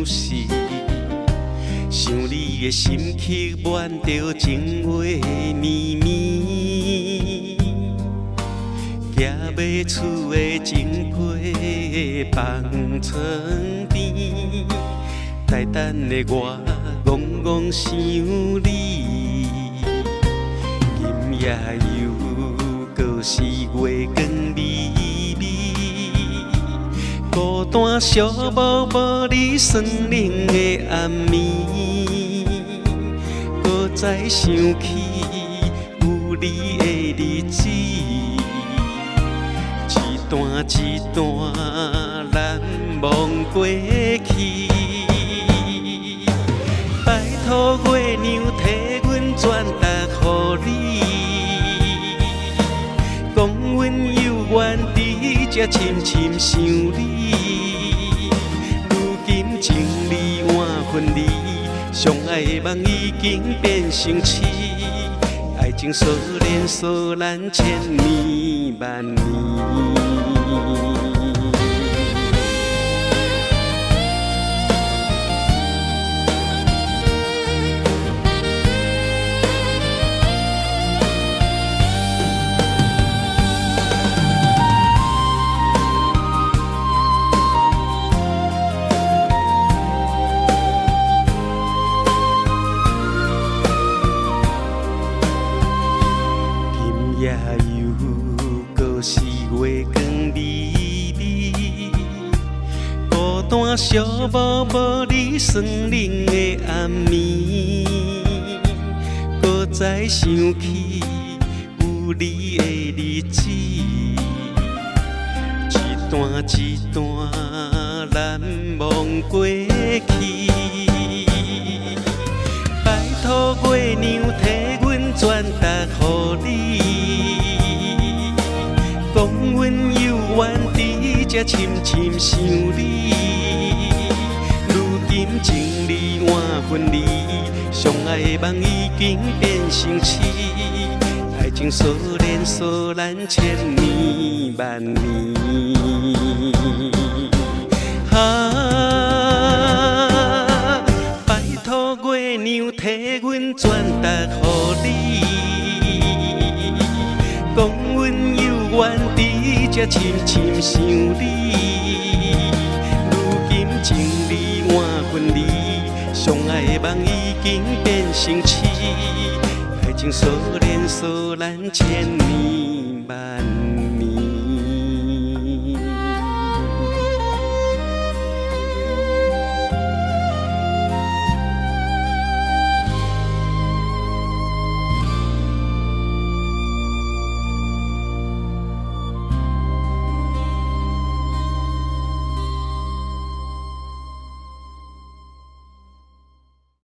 事。想你的心曲满着情话绵绵，行要厝的情批放床边，待等的我戆戆想你。今夜又搁是月光微微，孤单寂寞无你酸冷的暗暝，搁再想起有你的日子，一段一段难忘过去。拜托月娘替阮转达予你，讲阮犹原伫这深深想你。如今情离换分离，相爱的梦已经变成痴，爱情锁链锁咱千年万年。夜又搁是月光微微，孤单寂寞无你酸冷的暗暝，搁再想起有你的日子，一段一段难忘过去。拜托月娘替阮转达予你。讲阮犹原伫这深深想你，如今情离换分离，相爱的梦已经变成痴，爱情锁链锁咱千年万年。拜托月娘替阮转达予你，讲阮犹原伫这深深想你，如今情离换分离，相爱的梦已经变成痴，爱情锁链锁咱千年万年。